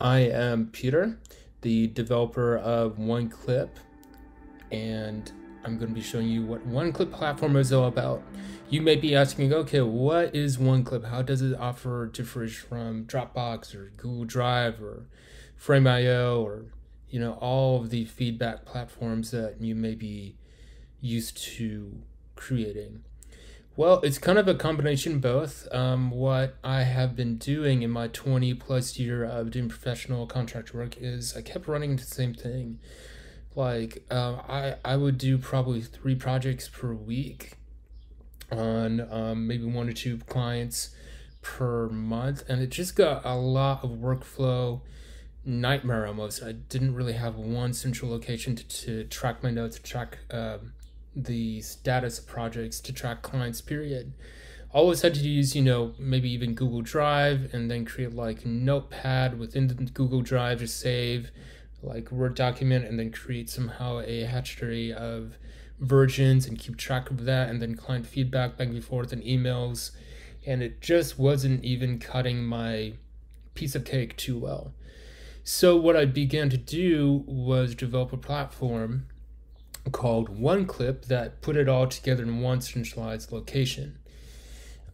I am Peter, the developer of Oneclip, and I'm going to be showing you what Oneclip platform is all about. You may be asking, okay, what is Oneclip? How does it differ from Dropbox or Google Drive or Frame.io or all of the feedback platforms that you may be used to creating? Well, it's kind of a combination of both. What I have been doing in my 20 plus year of doing professional contractor work is I kept running into the same thing. Like I would do probably 3 projects per week on maybe 1 or 2 clients per month, and it just got a lot of workflow nightmare almost. I didn't really have one central location to track my notes, to track the status of projects, to track clients, period. Always had to use, maybe even Google Drive, and then create like Notepad within the Google Drive to save like Word document, and then create somehow a hatchery of versions and keep track of that, and then client feedback back and forth and emails. And it just wasn't even cutting my piece of cake too well. So what I began to do was develop a platform called Oneclip that put it all together in one centralized location.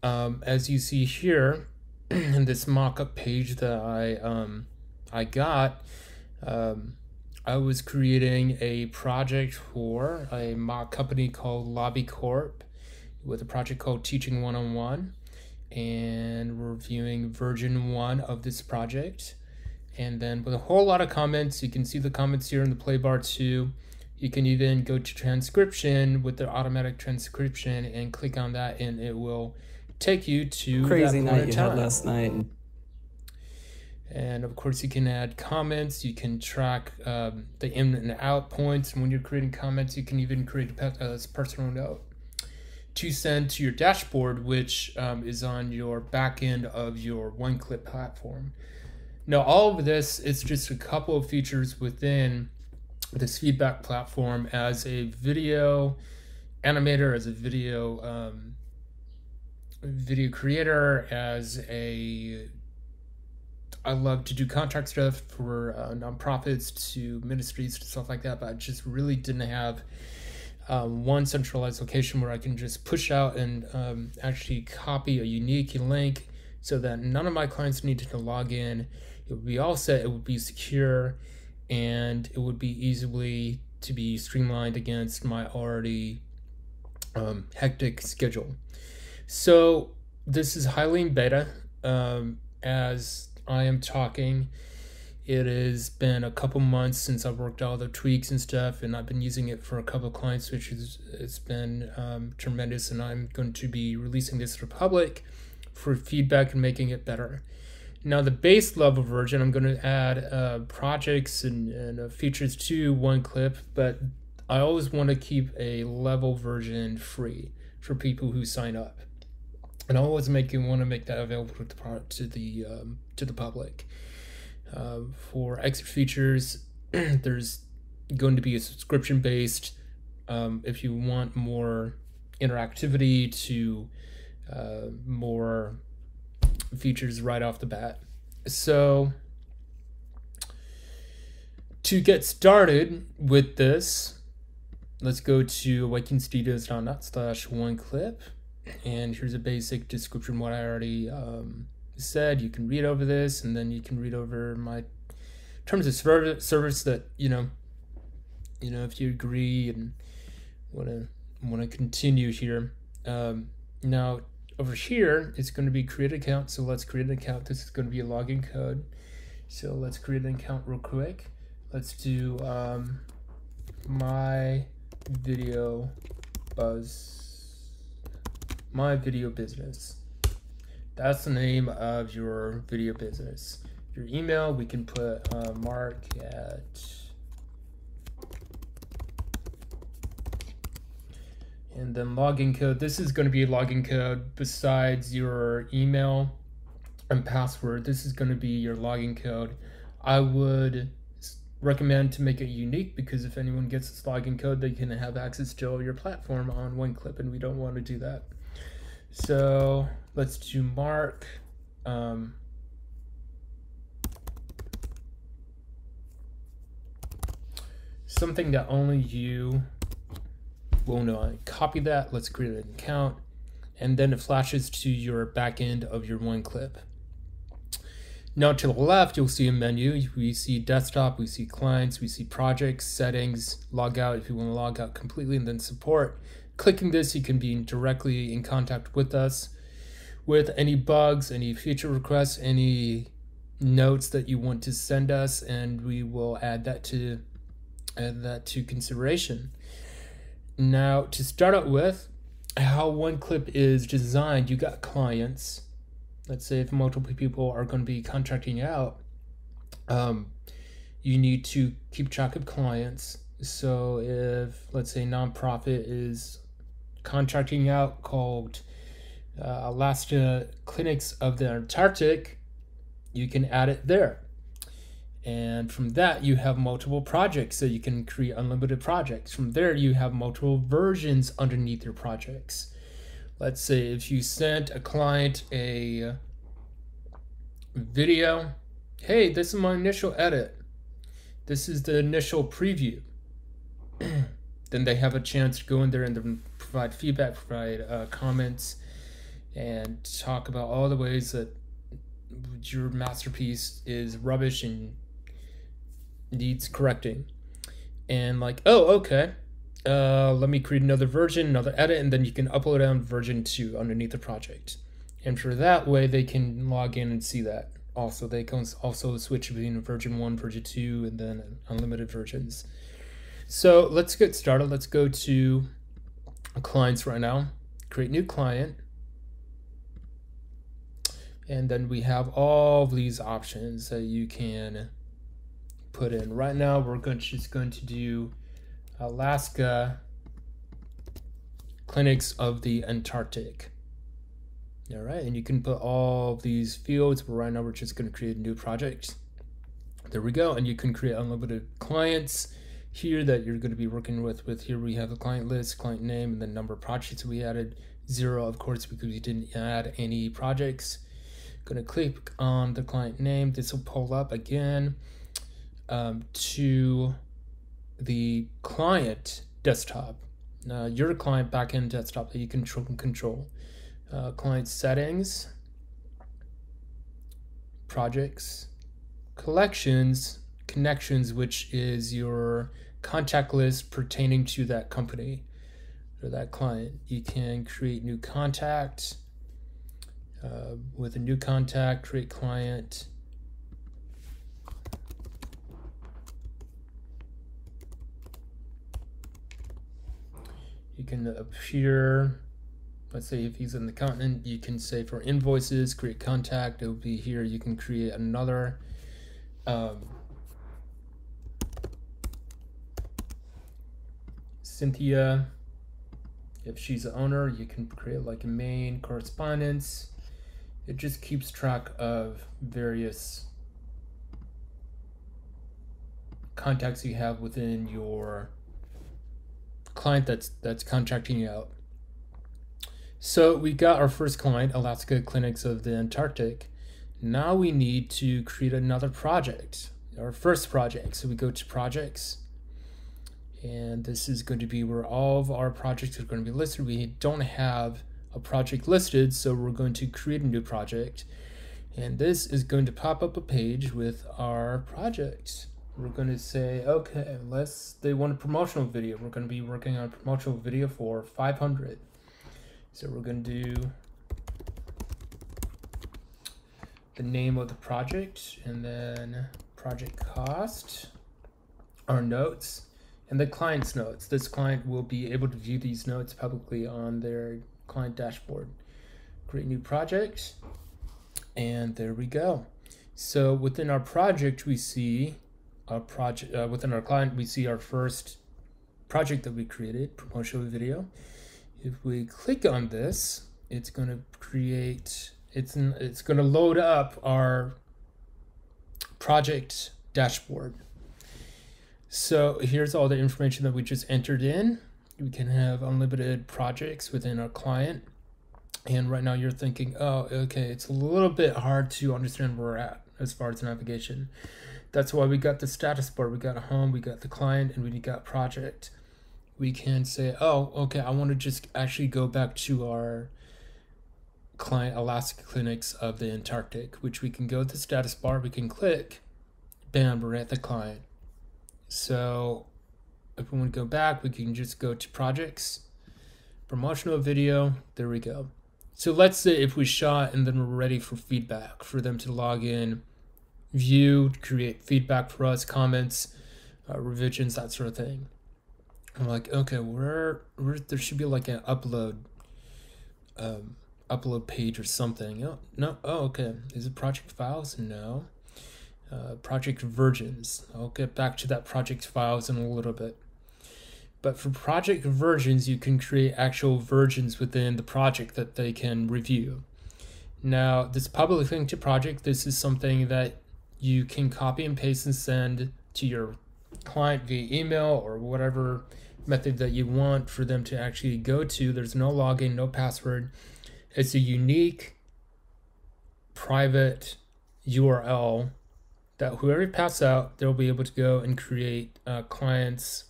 As you see here in this mock-up page that I got, I was creating a project for a mock company called Lobby Corp with a project called Teaching 101, and we're reviewing version 1 of this project. And then with a whole lot of comments, you can see the comments here in the play bar too. You can even go to transcription with the automatic transcription and click on that, and it will take you to crazy that point night you had last night. And of course, you can add comments. You can track the in and out points. And when you're creating comments, you can even create a personal note to send to your dashboard, which is on your back end of your Oneclip platform. Now, all of this is just a couple of features within this feedback platform. As a video animator, as a video creator, I love to do contract stuff for nonprofits, to ministries, to stuff like that, but I just really didn't have one centralized location where I can just push out and actually copy a unique link so that none of my clients needed to log in. It would be all set, it would be secure, and it would be easily to be streamlined against my already hectic schedule. So this is highly in beta. As I am talking, it has been a couple months since I've worked all the tweaks and stuff, and I've been using it for a couple of clients, which it's been tremendous, and I'm going to be releasing this to the public for feedback and making it better. Now, the base level version, I'm going to add projects and features to Oneclip, but I always want to keep a level version free for people who sign up. And I always want to make that available to the public. For extra features, there's going to be a subscription based. If you want more interactivity, to more features right off the bat. So to get started with this, let's go to awakeningstudios.net/Oneclip, and here's a basic description of what I already said. You can read over this, and then you can read over my terms of service that if you agree and want to continue here. Now over here, it's going to be create an account. So let's create an account. This is going to be a login code. So let's create an account real quick. Let's do my video business. That's the name of your video business. Your email, we can put mark at and then login code. This is going to be a login code besides your email and password. This is going to be your login code. I would recommend to make it unique, because if anyone gets this login code, they can have access to your platform on Oneclip, and we don't want to do that. So let's do mark something that only you will know. Copy that. Let's create an account, and then it flashes to your back end of your Oneclip. Now to the left, you'll see a menu. We see desktop, we see clients, we see projects, settings, log out if you want to log out completely, and then support. Clicking this, you can be directly in contact with us with any bugs, any feature requests, any notes that you want to send us, and we will add that to consideration. Now to start out with, how Oneclip is designed, you got clients. Let's say if multiple people are going to be contracting out, you need to keep track of clients. So if, let's say, nonprofit is contracting out called Alaska Clinics of the Antarctic, you can add it there. And from that, you have multiple projects, so you can create unlimited projects. From there, you have multiple versions underneath your projects. Let's say if you sent a client a video, hey, this is my initial edit. This is the initial preview. Then they have a chance to go in there and then provide feedback, provide comments, and talk about all the ways that your masterpiece is rubbish and needs correcting. And like, oh, okay. Let me create another version, another edit, and then you can upload on version 2 underneath the project. And for that way, they can log in and see that. Also, they can also switch between version 1, version 2, and then unlimited versions. So let's get started. Let's go to clients right now. Create new client. And then we have all of these options that you can put in. Right now, we're just going to do Alaska Clinics of the Antarctic. All right, and you can put all of these fields, but right now we're just going to create a new project. There we go, and you can create unlimited clients here that you're going to be working with. Here we have a client list, client name, and the number of projects. We added 0, of course, because we didn't add any projects. Going to click on the client name. This will pull up again to the client desktop, your client backend desktop that you can control. Client settings, projects, collections, connections, which is your contact list pertaining to that company or that client. You can create new contact. With a new contact, create client. You can appear, let's say if he's in the continent, you can say for invoices, create contact, it will be here. You can create another Cynthia, if she's the owner, you can create like a main correspondence. It just keeps track of various contacts you have within your client that's contracting you out. So we got our first client, Alaska Clinics of the Antarctic. Now we need to create another project, our first project. So we go to projects, and this is going to be where all of our projects are going to be listed. We don't have a project listed, so we're going to create a new project. And this is going to pop up a page with our projects. We're going to say, okay, they want a promotional video. We're going to be working on a promotional video for 500. So we're going to do the name of the project, and then project cost, our notes, and the client's notes. This client will be able to view these notes publicly on their client dashboard. Create new project, and there we go. So within our project, we see our project, within our client, we see our first project that we created, promotional video. If we click on this, it's going to create, it's going to load up our project dashboard. So here's all the information that we just entered in. We can have unlimited projects within our client. And right now you're thinking, oh, okay, it's a little bit hard to understand where we're at as far as navigation. That's why we got the status bar. We got a home, we got the client, and we got project. We can say, oh, okay, I want to just actually go back to our client Alaska clinics of the Antarctic, which we can go to the status bar, we can click, bam, we're at the client. So if we want to go back, we can just go to projects, promotional video, there we go. So let's say if we shot and then we're ready for feedback, for them to log in, view, create feedback for us, comments, revisions, that sort of thing. I'm like, okay, where there should be like an upload page or something. Oh, no, oh, okay. Is it project files? No. Project versions. I'll get back to that project files in a little bit. But for project versions, you can create actual versions within the project that they can review. Now, this public link to project, this is something that you can copy and paste and send to your client via email or whatever method that you want for them to actually go to. There's no login, no password. It's a unique private URL that whoever passes out, they'll be able to go and create clients,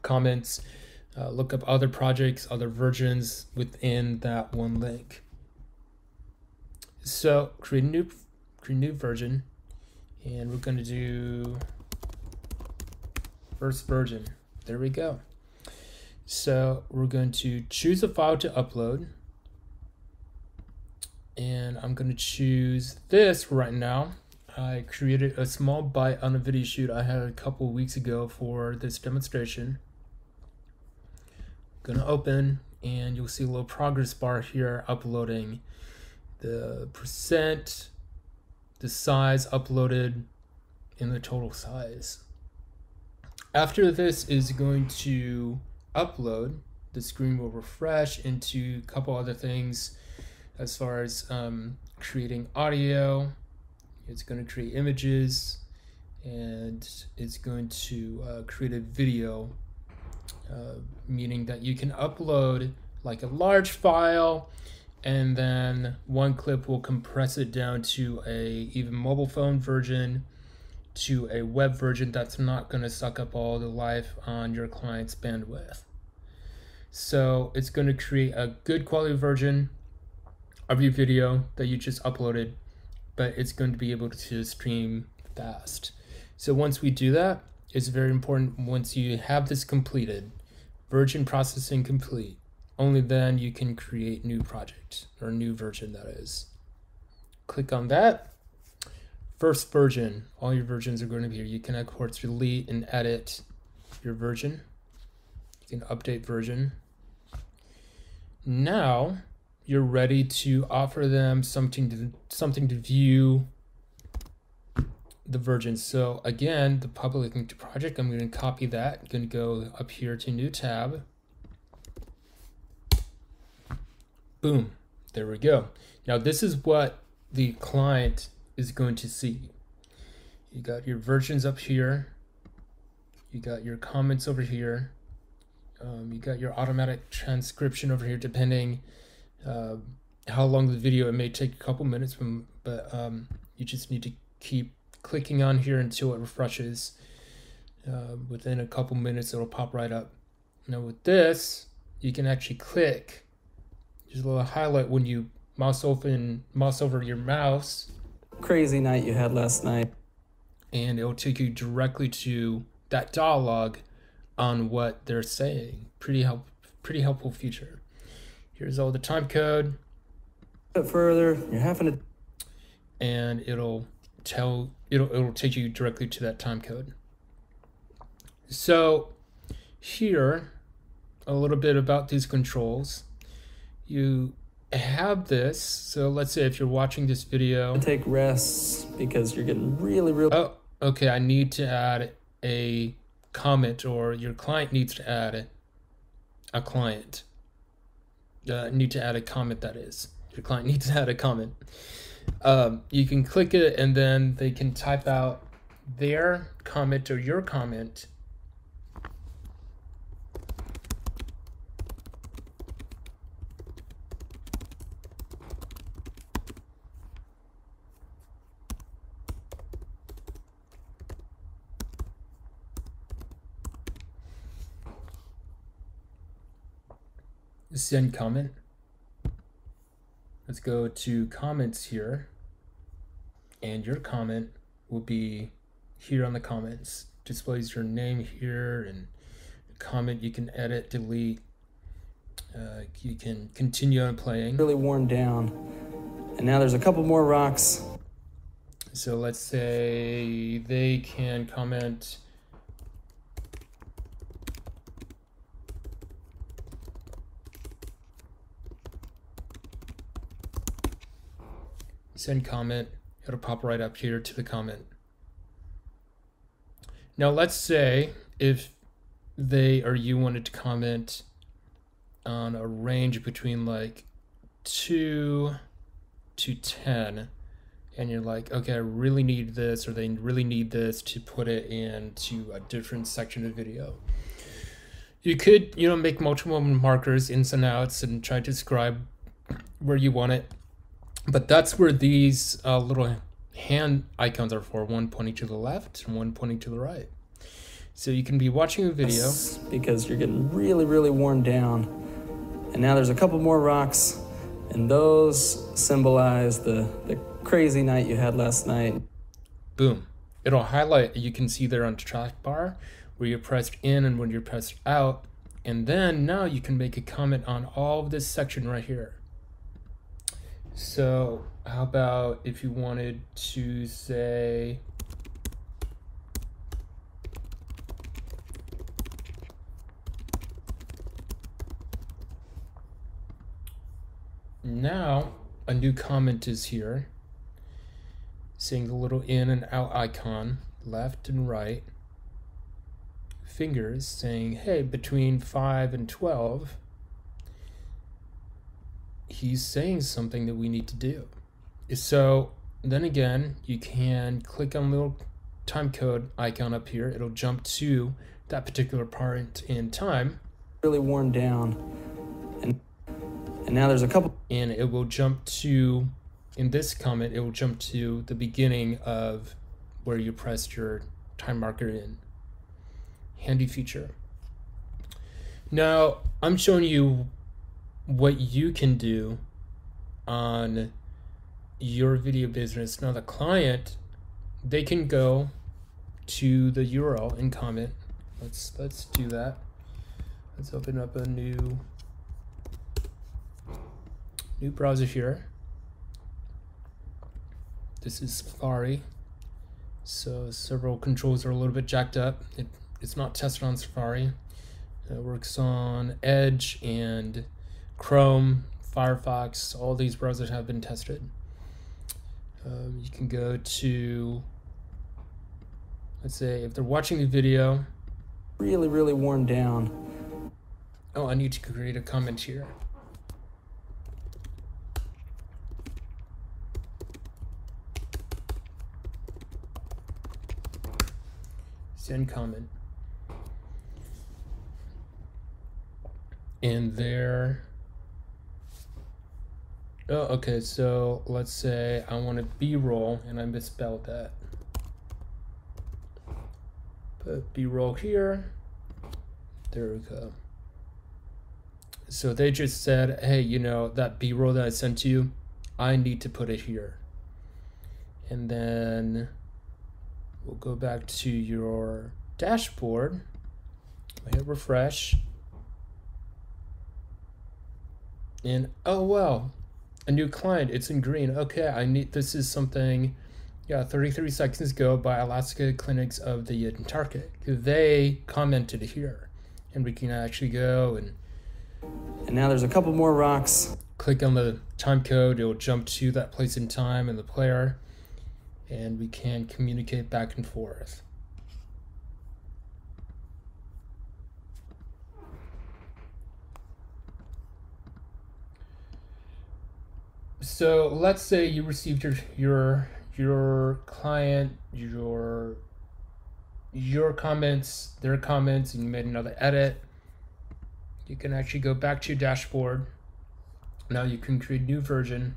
comments, look up other projects, other versions within that one link. So create a new version, and we're going to do first version. There we go. So we're going to choose a file to upload, and I'm going to choose this right now. I created a small bite on a video shoot I had a couple weeks ago for this demonstration. I'm going to open, and you'll see a little progress bar here uploading the percent, the size uploaded, and the total size. After this is going to upload, the screen will refresh into a couple other things as far as creating audio. It's going to create images, and it's going to create a video, meaning that you can upload like a large file, and then Oneclip will compress it down to a even mobile phone version, to a web version that's not going to suck up all the life on your client's bandwidth. So it's going to create a good quality version of your video that you just uploaded, but it's going to be able to stream fast. So once we do that, it's very important, once you have this completed, version processing complete, only then you can create new project, or new version that is. Click on that. First version, all your versions are going to be here. You can of course delete and edit your version. You can update version. Now you're ready to offer them something to view the versions. So again, the public link to project, I'm going to copy that. I'm going to go up here to new tab. Boom, there we go. Now this is what the client is going to see. You got your versions up here. You got your comments over here. You got your automatic transcription over here, depending how long the video. It may take a couple minutes, but you just need to keep clicking on here until it refreshes. Within a couple minutes, it'll pop right up. Now with this, you can actually click. Just a little highlight when you mouse over your mouse. Crazy night you had last night. And it'll take you directly to that dialogue on what they're saying. Pretty helpful feature. Here's all the time code. A bit further, you're having to. And it'll take you directly to that time code. So here, a little bit about these controls. You have this, so let's say if you're watching this video, take rests because you're getting really oh, okay, I need to add a comment, or your client needs to add a comment. Need to add a comment, that is. Your client needs to add a comment. You can click it, and then they can type out their comment or your comment. send comment. Let's go to comments here, and your comment will be here on the comments. Displays your name here, and comment you can edit, delete. You can continue on playing. Really worn down. And now there's a couple more rocks. So let's say they can comment send comment. It'll pop right up here to the comment. Now let's say if they or you wanted to comment on a range between like 2 to 10, and you're like, okay, I really need this, or they really need this to put it into a different section of the video. You could, make multiple markers, ins and outs, and try to describe where you want it. But that's where these little hand icons are for, one pointing to the left and one pointing to the right. So you can be watching a video. Because you're getting really, really worn down. And now there's a couple more rocks, and those symbolize the crazy night you had last night. Boom. It'll highlight, you can see there on the track bar, where you pressed in and when you're pressed out. And then now you can make a comment on all of this section right here. So how about if you wanted to say, now a new comment is here saying the little in and out icon, left and right, fingers saying, hey, between 5 and 12, he's saying something that we need to do. So then again, you can click on the little time code icon up here. It'll jump to that particular part in time. Really worn down. And now there's a couple. And it will jump to, in this comment, it will jump to the beginning of where you pressed your time marker in. Handy feature. Now, I'm showing you what you can do on your video business. Now the client, they can go to the URL and comment. Let's do that. Let's open up a new browser here. This is Safari, so several controls are a little bit jacked up. It's not tested on Safari. It works on Edge and Chrome, Firefox. All these browsers have been tested. You can go to, let's say if they're watching the video. Really, really worn down. Oh, I need to create a comment here. Send comment. And there. Oh, okay, so let's say I want a B-roll and I misspelled that. Put B-roll here. There we go. So they just said, hey, that B-roll that I sent you, I need to put it here. And then we'll go back to your dashboard. Hit refresh. And oh well, a new client, it's in green. Okay, this is something, 33 seconds ago by Alaska Clinics of the Antarctic. They commented here, and we can actually go and now there's a couple more rocks. Click on the time code, it will jump to that place in time in the player, and we can communicate back and forth. So let's say you received your client, your comments, their comments, and you made another edit. You can actually go back to your dashboard. Now you can create a new version.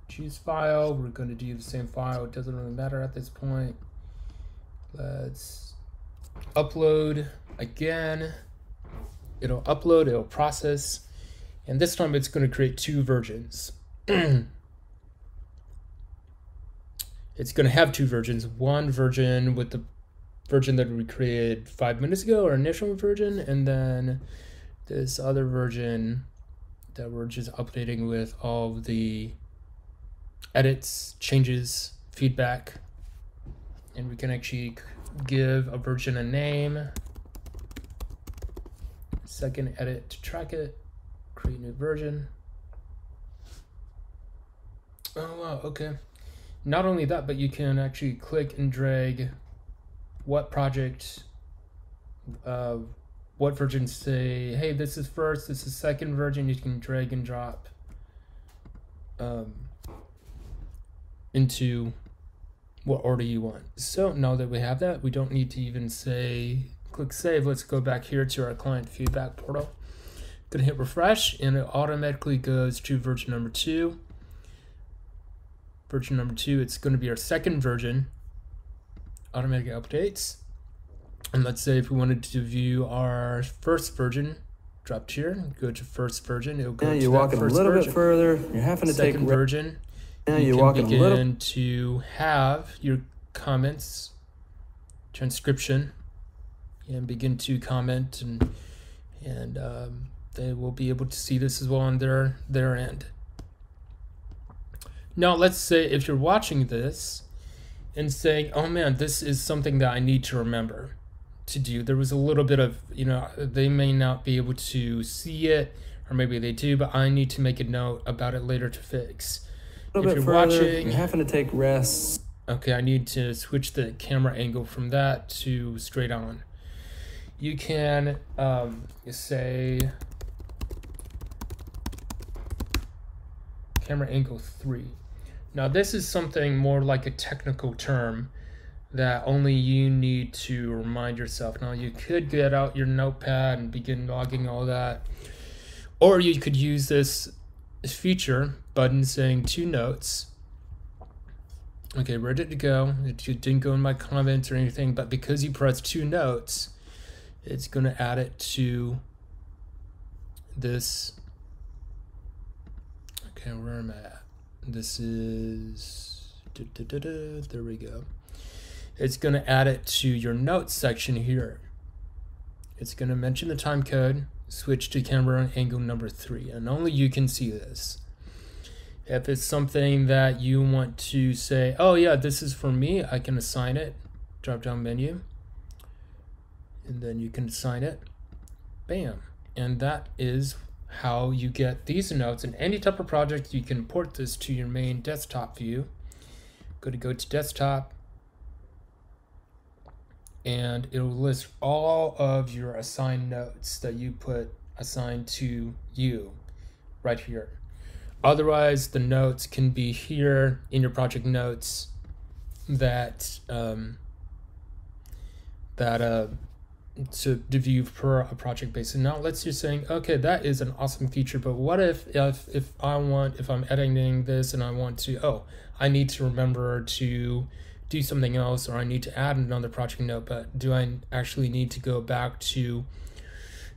Choose file. We're going to do the same file. It doesn't really matter at this point. Let's upload again. it'll upload, it'll process, and this time it's going to create 2 versions. It's going to have 2 versions, one version with the version that we created 5 minutes ago, our initial version, and then this other version that we're just updating with all of the edits, changes, feedback. And we can actually give a version a name, second edit to track it, create new version. Oh wow, okay. Not only that, but you can actually click and drag what project, what version, say, hey, this is first, this is second version. You can drag and drop into what order you want. So now that we have that, we don't need to even say click save. Let's go back here to our client feedback portal. Gonna hit refresh, and it automatically goes to version number 2. Version number 2, it's going to be our second version. Automatic updates. And let's say if we wanted to view our first version, drop here, go to first version. It'll go now to you're walking a little bit further. You're having to second take version. Now you you're can walking begin a little to have your comments, transcription, and begin to comment, and they will be able to see this as well on their end. Now, let's say if you're watching this and saying, oh man, this is something that I need to remember to do. There was a little bit of, they may not be able to see it, or maybe they do, but I need to make a note about it later to fix. If you're watching, you're having to take rests. Okay, I need to switch the camera angle from that to straight on. You can say camera angle 3. Now this is something more like a technical term that only you need to remind yourself. Now you could get out your notepad and begin logging all that, or you could use this feature button saying 2 notes. Okay, ready to go. It didn't go in my comments or anything, but because you press 2 notes, it's going to add it to this. Okay, where am I at? This is, there we go. It's going to add it to your notes section here. It's going to mention the time code, switch to camera angle number 3, and only you can see this. If it's something that you want to say, oh yeah, this is for me, I can assign it. Drop down menu, and then you can assign it. Bam. And that is how you get these notes in any type of project. You can import this to your main desktop view. Go to desktop, and it'll list all of your assigned notes that you put assigned to you right here. Otherwise, the notes can be here in your project notes that to view per a project basis. Now let's just saying, okay, that is an awesome feature, but what if I'm editing this and I want to, I need to remember to do something else, or I need to add another project note, but do I actually need to go back to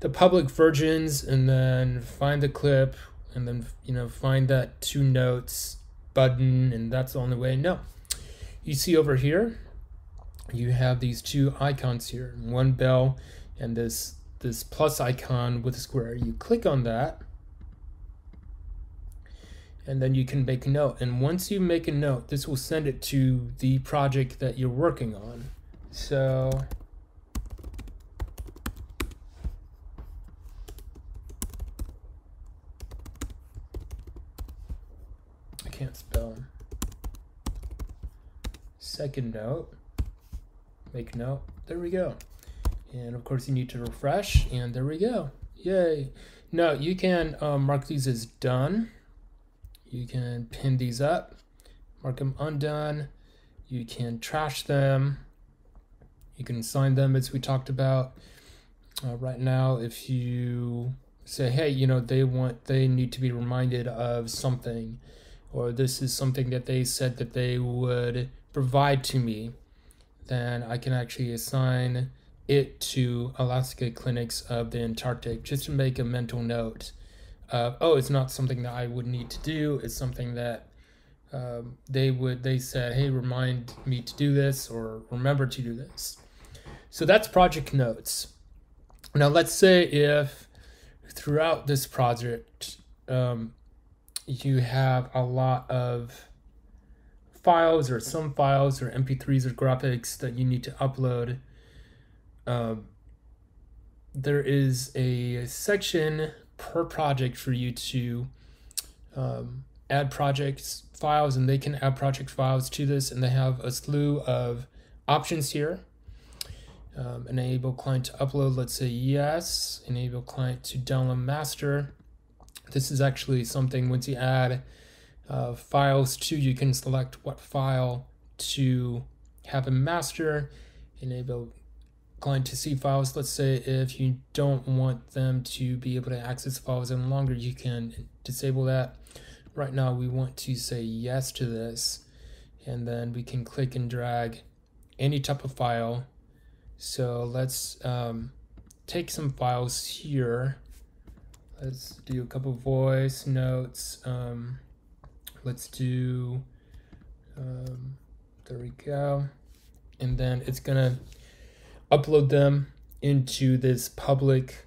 the public versions and then find the clip and then find that 2 notes button, and that's the only way? No. You see over here, you have these 2 icons here, one bell and this plus icon with a square. You click on that, and then you can make a note. And once you make a note, this will send it to the project that you're working on. So I can't spell. Second note. Make note. There we go. And of course you need to refresh, and there we go. Yay. Now you can mark these as done. You can pin these up, mark them undone. You can trash them. You can assign them as we talked about. Right now, if you say, hey, they need to be reminded of something, or this is something that they said that they would provide to me, then I can actually assign it to Alaska clinics of the Antarctic, just to make a mental note of, oh, it's not something that I would need to do. It's something that they said, hey, remind me to do this, or remember to do this. So that's project notes. Now let's say if throughout this project you have a lot of files, or some files, or MP3s, or graphics that you need to upload. There is a section per project for you to add projects files, and they can add project files to this, and they have a slew of options here. Enable client to upload, let's say yes. Enable client to download master. This is actually something, once you add files to, you can select what file to have a master. Enable client to see files. Let's say if you don't want them to be able to access files any longer, you can disable that. Right now we want to say yes to this, and then we can click and drag any type of file. So let's take some files here. Let's do a couple voice notes. Let's do, there we go. And then it's gonna upload them into this public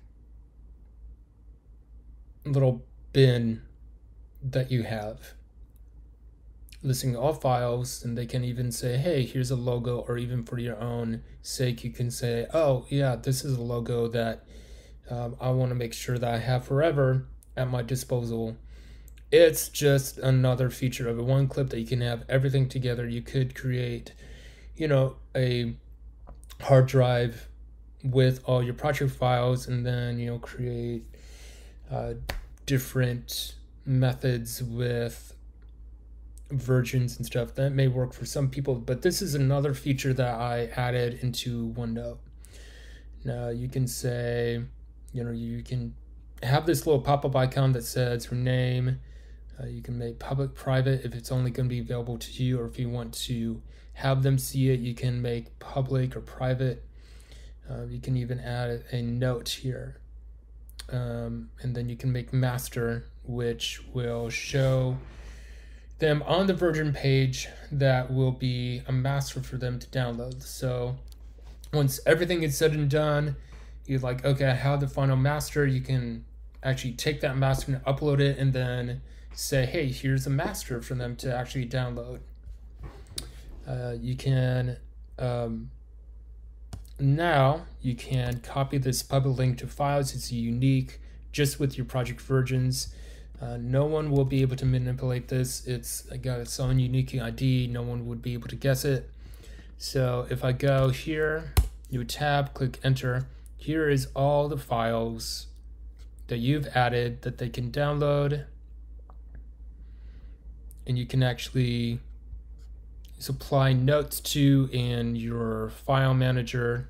little bin that you have, listing all files. And they can even say, hey, here's a logo, or even for your own sake, you can say, oh yeah, this is a logo that I want to make sure that I have forever at my disposal. It's just another feature of a Oneclip that you can have everything together. You could create, you know, a hard drive with all your project files, and then, you know, create different methods with versions and stuff. That may work for some people, but this is another feature that I added into OneNote. Now you can say, you know, you can have this little pop-up icon that says rename. You can make public private if it's only going to be available to you, or if you want to have them see it, you can make public or private. You can even add a note here. And then you can make master, which will show them on the version page that will be a master for them to download. So once everything is said and done, you're like, okay, I have the final master. You can actually take that master and upload it, and then say, hey, here's a master for them to actually download. You can now you can copy this public link to files. It's unique just with your project versions. No one will be able to manipulate this. It's got its own unique ID. No one would be able to guess it. So if I go here, new tab, click enter, here is all the files that you've added that they can download. And you can actually supply notes to in your file manager,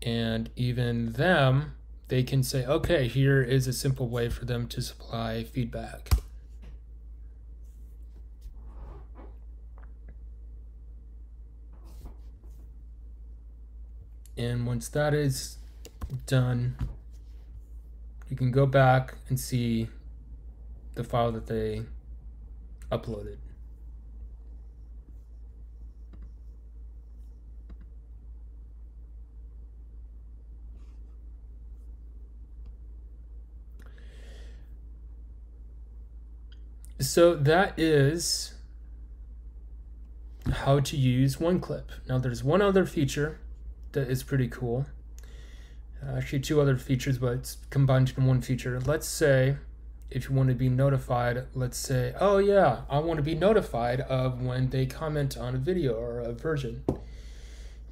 and even them, they can say, okay, here is a simple way for them to supply feedback. And once that is done, you can go back and see the file that they uploaded. So that is how to use Oneclip. Now there's one other feature that is pretty cool. Actually two other features, but it's combined in one feature. Let's say if you want to be notified, let's say, oh yeah, I want to be notified of when they comment on a video or a version.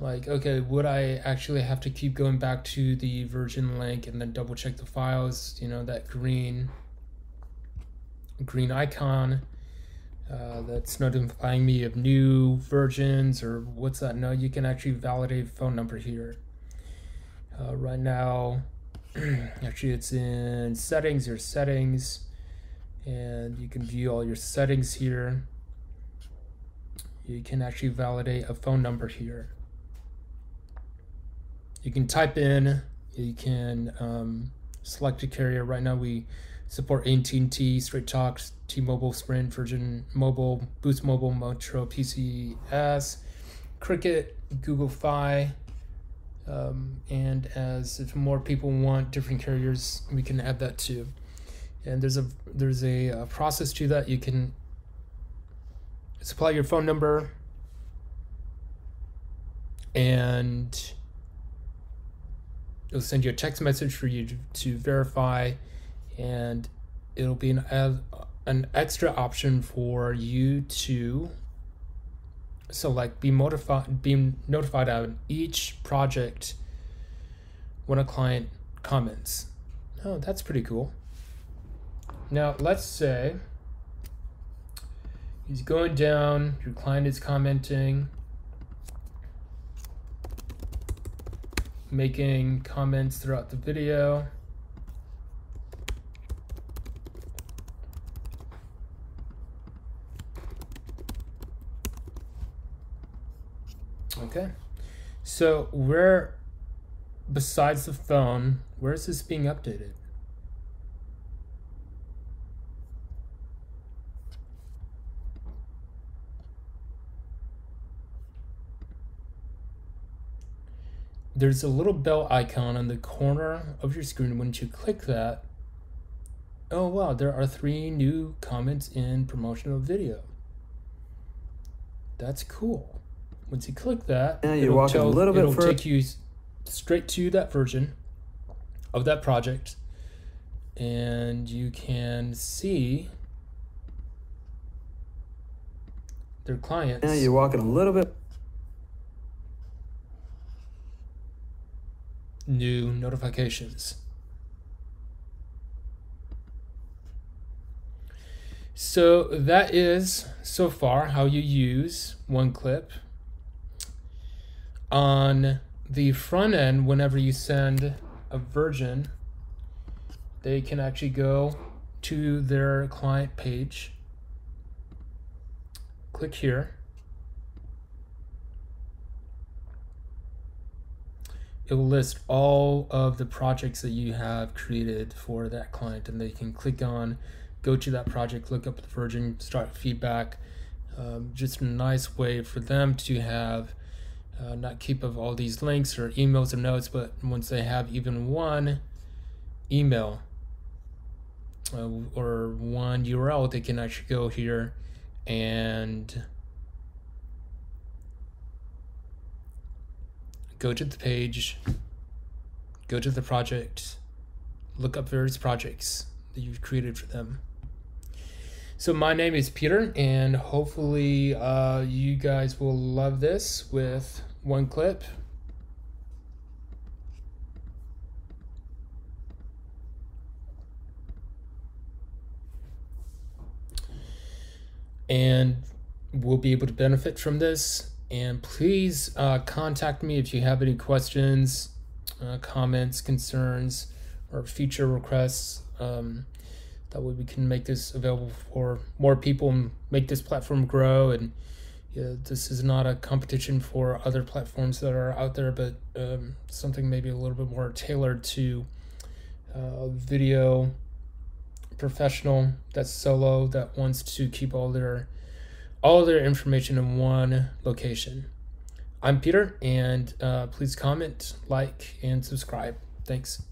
Like, okay, would I actually have to keep going back to the version link and then double check the files? You know, that green icon that's notifying me of new versions, or what's that? No, you can actually validate a phone number here. Right now, actually it's in settings, your settings, and you can view all your settings here. You can actually validate a phone number here. You can type in, you can select a carrier. Right now we support AT&T, Straight Talk, T-Mobile, Sprint, Virgin Mobile, Boost Mobile, Metro, PCS, Cricket, Google Fi, and as if more people want different carriers, we can add that too. And there's a process to that. You can supply your phone number, and it'll send you a text message for you to verify, and it'll be an extra option for you to select being notified on each project when a client comments. Oh, that's pretty cool. Now let's say he's going down, your client is commenting, making comments throughout the video. Okay, so where, besides the phone, where is this being updated? There's a little bell icon on the corner of your screen. Once you click that, oh wow, there are 3 new comments in promotional video. That's cool. Once you click that, it'll take you straight to that version of that project, and you can see their clients. Now you're walking a little bit. New notifications. So that is so far how you use Oneclip. On the front end, whenever you send a version, they can actually go to their client page, click here. It will list all of the projects that you have created for that client, and they can click on, go to that project, look up the version, start feedback. Just a nice way for them to have not keep of all these links or emails or notes, but once they have even one email or one URL, they can actually go here and go to the page, go to the project, look up various projects that you've created for them. So my name is Peter, and hopefully you guys will love this with Oneclip. And we'll be able to benefit from this. And please contact me if you have any questions, comments, concerns, or feature requests. That way we can make this available for more people and make this platform grow. And this is not a competition for other platforms that are out there, but something maybe a little bit more tailored to video professional that's solo, that wants to keep all their information in one location. I'm Peter, and please comment, like, and subscribe. Thanks.